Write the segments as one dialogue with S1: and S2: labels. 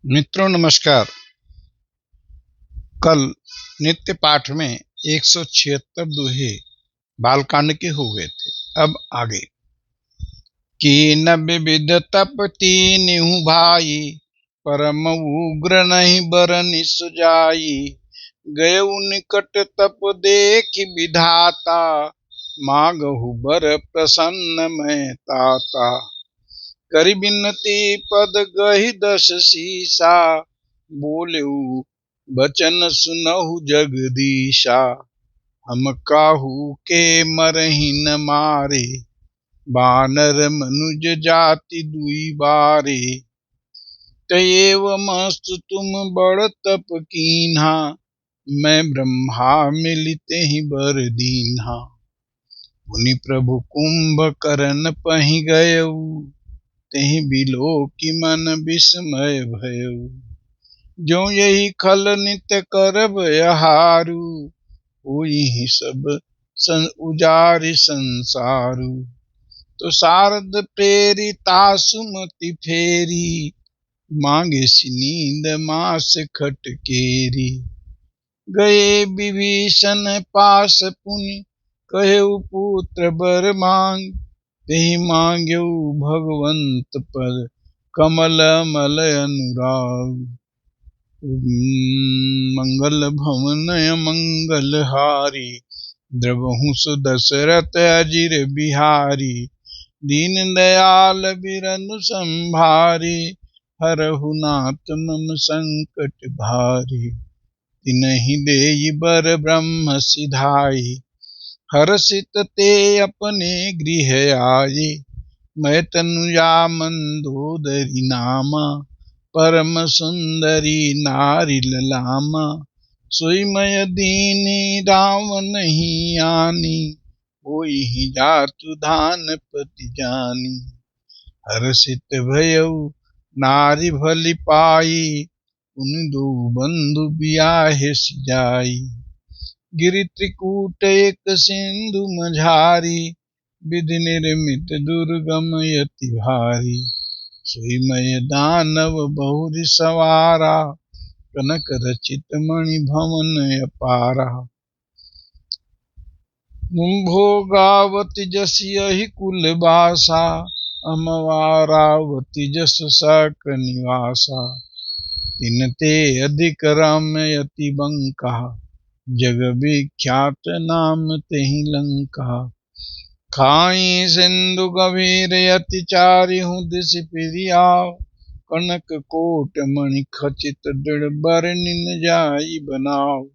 S1: मित्रों नमस्कार। कल नित्य पाठ में 176 दोहे बालकांड के हो गए थे। अब आगे कि न विविध तप तीनहु भाई, परम उग्र नहीं बरनि सुजाई। गयउ निकट तप देखि विधाता, मांगहु बर प्रसन्न मैं ताता। करि बिनती पद गहि दस सीसा, बोलेउ बचन सुनहु जगदीशा। हम काहू के मरहि न मारे, बानर मनुज जाति दुई बारे। तएवमस्तु तुम बड़ तप कीन्हा, मैं ब्रह्मा मिलिते ही बर दीन्हा। मुनि प्रभु कुंभकर्ण पहि गयउ, तेहि बिलोकि मन विस्मय भयउ। जो यही खल नित्य करब यहारु, होई सब उजारि संसारु। तो शारद प्रेरी तासुमति फेरी, मांगे सी नींद मास खट केरी। गए विभीषण पास पुनि, कहेउ पुत्र बर मांग। तेहि मांग्यउ भगवंत पद, कमल मल अनुराग। मंगल भवन मंगल हारी, द्रवहु सुदशरथ अजिर बिहारी। दीन दयाल बिरनु संभारी, हरहु नाथ मम संकट भारी। तिनहि देई बर ब्रह्म सिधाई, हर्षित ते अपने गृह आये। मैं तनुजा मंदोदरी नामा, परम सुंदरी नारी ललामा। सोई मैं दीनी राम नहीं आनी, होई जातु धान पति जानी। हर्षित भयउ नारी भली पाई, उन दो बंधु बियाहे सिजाई। गिरि त्रिकूट एक सिंधु मझारी, विधि निर्मित दुर्गम यति भारी। सोई मय दानव बहुरि सवारा, कनक रचित मणि भवन अपारा। भोगावति जस यही कुल बासा, अमवारावती जस सक निवासा। तिनते अधिक रमयति बंका, जग विख्यात नाम तेहि लंका। खाई सिंधु गभीर यति चारिहु दिस फिरियाव। कनक कोट मणि खचित दृढ़ बरनिन जाई बनाव।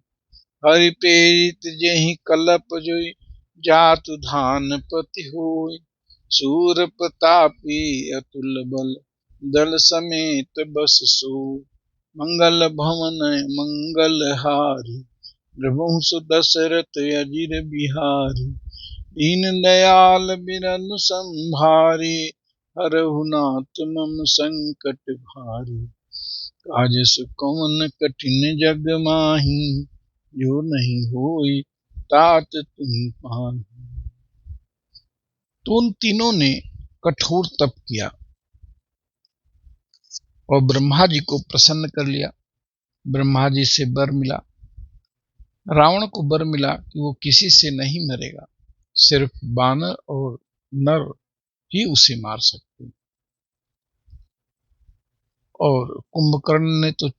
S1: हरि प्रेरित जेहि कलप जोई, जातु धान पति होय। सूर प्रतापी अतुल बल, दल समेत बस सोय। मंगल भवन मंगल हारी, प्रभु सुदशरथ अजिर बिहारी। दीन दयाल बिरनु संभारी, हरहु नाथ मम संकट भारी। काज सुकवन कठिन जग माही, जो नहीं होई तात तुम पाही। तो उन तीनों ने कठोर तप किया और ब्रह्मा जी को प्रसन्न कर लिया। ब्रह्मा जी से वर मिला, रावण को वर मिला कि वो किसी से नहीं मरेगा, सिर्फ बानर और नर ही उसे मार सकते। और कुंभकर्ण ने तो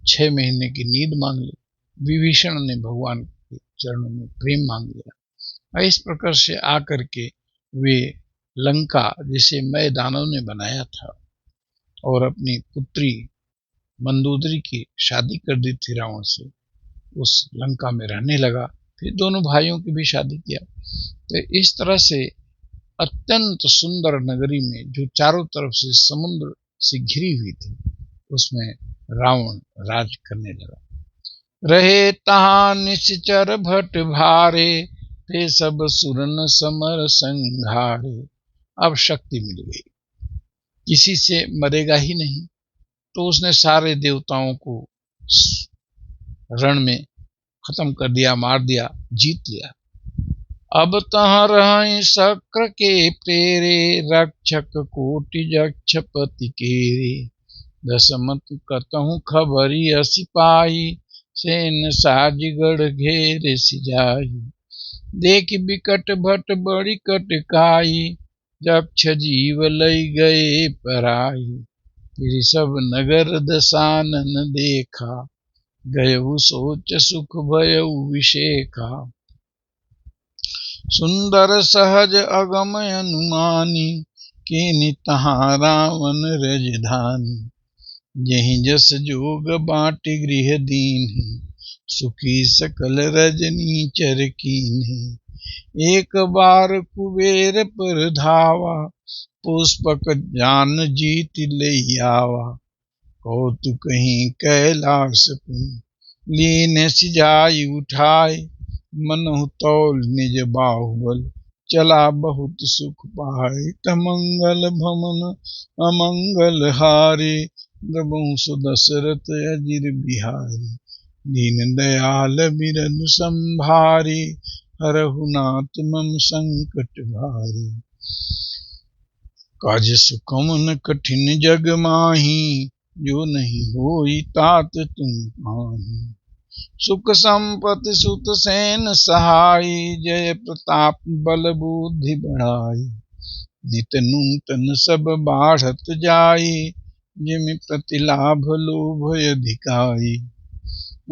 S1: 6 महीने की नींद मांग ली। विभीषण ने भगवान के चरणों में प्रेम मांग लिया। इस प्रकार से आकर के वे लंका, जिसे मैं दानव ने बनाया था, और अपनी पुत्री मंदोदरी की शादी कर दी थी रावण से, उस लंका में रहने लगा। फिर दोनों भाइयों की भी शादी किया। तो इस तरह से अत्यंत सुंदर नगरी में, जो चारों तरफ से समुद्र से घिरी हुई थी, उसमें रावण राज करने लगा। रहे तहां निश्चर भट भारे, थे सब सुरन समर संघारे। अब शक्ति मिल गई, किसी से मरेगा ही नहीं। तो उसने सारे देवताओं को रण में खत्म कर दिया, मार दिया, जीत लिया। अब तहाँ रहि शक्र के प्रेरे, रक्षक कोटि जक्ष पति केरे। दसमत कतहु खबरी सिपाही, सेन साजगढ़ घेरे सिजाही। देख बिकट भट बड़ी कटकाई, यक्ष जीव लई गए पराई। फिर सब नगर दसानन देखा, गयउ सोच सुख भयउ विशेखा। सुंदर सहज अगम अनुमानी, कीनि तहाँ रावण रजधानी। यही जस जोग बाँटि गृह दीन्हि, सुखी सकल रजनी चर कीन्हि। एक बार कुबेर पर धावा, पुष्पक जान जीत लई आवा। कौतुकहि कैलास पुनि, लीन सिजाई उठाय। मनहु तौल निज बाहुबल, चला बहुत सुख पाय। मंगल भवन अमंगल हारे, द्रवहु दशरथ अजिर बिहारी। दीन दयाल बिरधु संभारे, हरहु नाथ मम संकट भारी। काज सुकमन कठिन जग माही, जो नहीं होई तात तुम पाही। सुख संपत्ति सुत सेन सहाय, जय प्रताप बल बुद्धि बढ़ाई। नित नूतन सब बाढ़त जाई, जिमि प्रतिलाभ लोभ अधिकाई।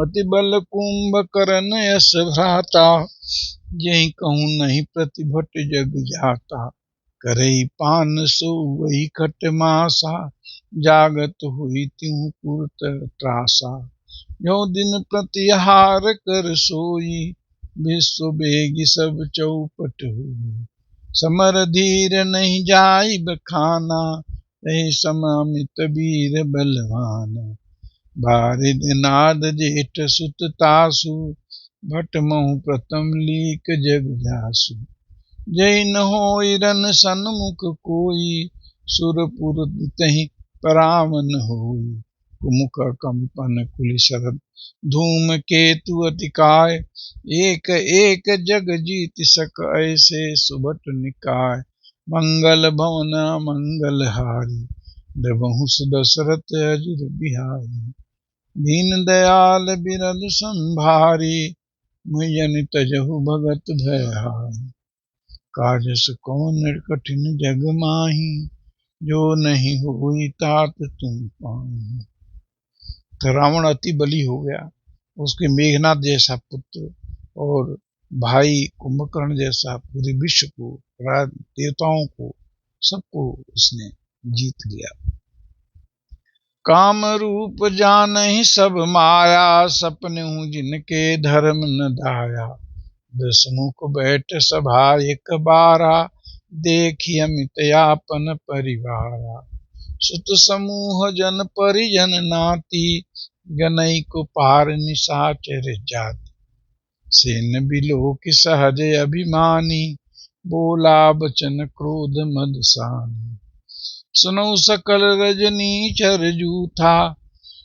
S1: अति बल कुंभकर्ण यश भ्राता, यही कहूँ नहीं प्रतिभट जग जाता। करई पान सो वही खट मासा, जागत हुई त्यों पुरत त्रासा। जो दिन प्रतिहार कर सोई, विश्व बेगी सब चौपट हुई। समर धीर नहीं जाई बखाना, तहि समामित वीर बलवाना। बारिद नाद जेठ सुत तासु, भट महु प्रथम लीक जग जासु। जय न होई रन सन्मुख कोई, सुरपुर तहि परावन होई। कुमुख कंपन कुलिशरद, धूम केतु अतिकाय। एक एक जग जीत सक ऐसे, सुभट निकाय। मंगल भवन मंगल हारी, द्रवहु दशरथ अजिर बिहारी। दीन दयाल बिरधु संभारी, मुझन तजहु भगत भयहारी। काज सुकौन कठिन जग माही, जो नहीं होई तात तुम पाही। तो रावण अति बली हो गया। उसके मेघनाथ जैसा पुत्र और भाई कुंभकर्ण जैसा पूरे विश्व को, देवताओं को, सबको उसने जीत लिया। काम रूप जानहि सब माया, सपनेहु जिनके धर्म न दाया। दसमुख बैठ सभा एक बारा, देखि अमित यापन परिवारा। सुत समूह जन परिजन नाती, गनई को पार निशाचर जाति। सेन बिलोकि सहज अभिमानी, बोला बचन क्रोध मद सानी। सुनौ सकल रजनी चर जूथा,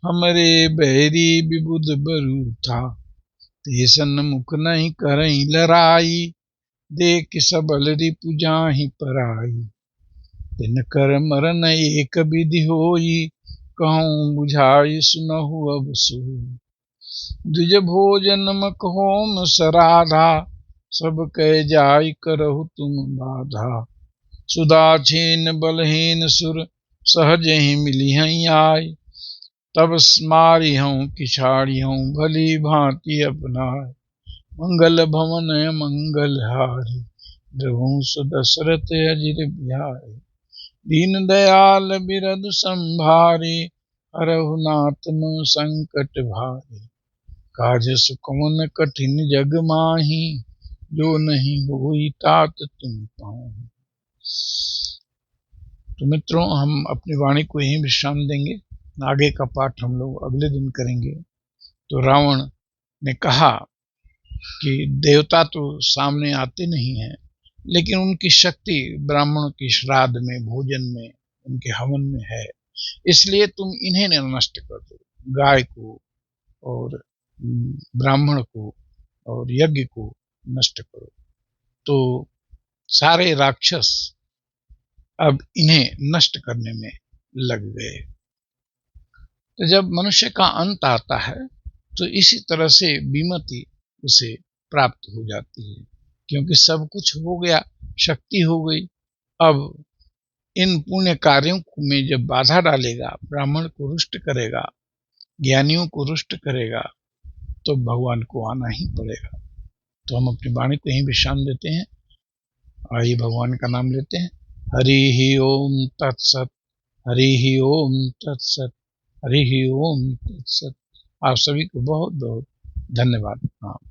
S1: हमरे बैरी विबुध बरूथा। ते सन्मुख नहीं करई लड़ाई, देख सबल रिपु जाहि पराई। तिन कर मरन एक विधि होई, कहूँ बुझाई सुनहु अब सोई। द्विज भोजन मक होम सराधा, सब कह जाय करहु तुम बाधा। सुधा छीन बलहीन सुर, सहज ही मिली हैं आय। तब मारी हूँ किछाड़ी हूँ, भली भांति अपनाय। मंगल भवन मंगल हारी, द्रवहु दशरथ अजिर बिहारी। दीन दयाल बिरधु संभारी, हरहु नाथ मम संकट भारी। काज सुकौन कठिन जग माही, जो नहीं होई तात तुम पाही। तो मित्रों, हम अपनी वाणी को यहीं विश्राम देंगे। आगे का पाठ हम लोग अगले दिन करेंगे। तो रावण ने कहा कि देवता तो सामने आते नहीं हैं, लेकिन उनकी शक्ति ब्राह्मणों की श्राद्ध में, भोजन में, उनके हवन में है, इसलिए तुम इन्हें नष्ट कर दो, गाय को और ब्राह्मण को और यज्ञ को नष्ट करो। तो सारे राक्षस अब इन्हें नष्ट करने में लग गए। तो जब मनुष्य का अंत आता है तो इसी तरह से विमति उसे प्राप्त हो जाती है, क्योंकि सब कुछ हो गया, शक्ति हो गई। अब इन पुण्य कार्यों में जब बाधा डालेगा, ब्राह्मण को रुष्ट करेगा, ज्ञानियों को रुष्ट करेगा, तो भगवान को आना ही पड़ेगा। तो हम अपनी वाणी को यहीं विश्राम देते हैं। आइए भगवान का नाम लेते हैं। हरि ही ओम तत्सत, हरि ही ओम तत्सत, हरि ही ओम तत्सत। आप सभी को बहुत बहुत धन्यवाद। हाँ।